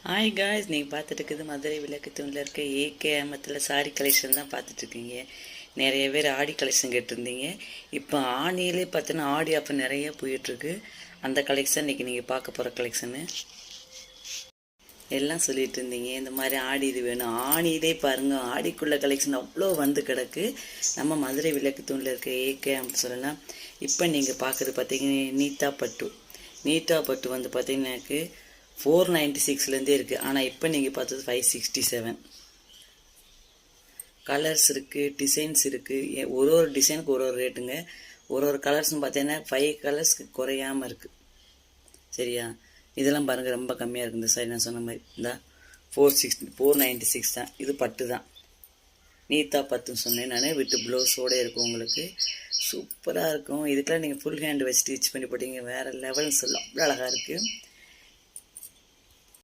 Hi guys, நீங்கள் பார்த்துட்டு இருக்குது மதுரை விளக்கு தூணில் இருக்க ஏகேஎம்த்தில் சாரி கலெக்ஷன் தான் பார்த்துட்ருக்கீங்க. நிறைய பேர் ஆடி கலெக்ஷன் கேட்டிருந்தீங்க. இப்போ ஆணியிலே பார்த்தீங்கன்னா ஆடி அப்போ நிறைய போயிட்டுருக்கு. அந்த கலெக்ஷன் இன்றைக்கி நீங்கள் பார்க்க போகிற கலெக்ஷனு எல்லாம் சொல்லிட்டு இருந்தீங்க. இந்த மாதிரி ஆடி இது வேணும், ஆணியிலே பாருங்கள் ஆடிக்குள்ள கலெக்ஷன் அவ்வளோ வந்து கிடக்கு. நம்ம மதுரை விளக்கு தூணில் இருக்க ஏகேஎம் சொல்லலாம். இப்போ நீங்கள் பார்க்குறது பார்த்தீங்கன்னா நீட்டா பட்டு வந்து பார்த்தீங்கன்னாக்கு 496லேருந்தே இருக்குது. ஆனால் இப்போ நீங்கள் பார்த்தது 567. கலர்ஸ் இருக்குது, டிசைன்ஸ் இருக்குது. ஒரு டிசைனுக்கு ஒரு ரேட்டுங்க. ஒரு கலர்ஸ்னு பார்த்தீங்கன்னா 5 கலர்ஸ்க்கு குறையாமல் இருக்குது. சரியா? இதெல்லாம் பாருங்கள் ரொம்ப கம்மியாக இருக்குது. இந்த சைடு நான் சொன்ன மாதிரி இந்த 496 தான். இது பட்டு தான். நீட்டா பத்துன்னு சொன்னேன் நான். விட்டு ப்ளவுஸோடு இருக்கும். உங்களுக்கு சூப்பராக இருக்கும். இதுக்கெல்லாம் நீங்கள் ஃபுல் ஹேண்ட் வச்சு ஸ்டிச் பண்ணி போட்டீங்க வேறு லெவல்னு சொல்லலாம். அவ்வளோ அழகாக இருக்குது.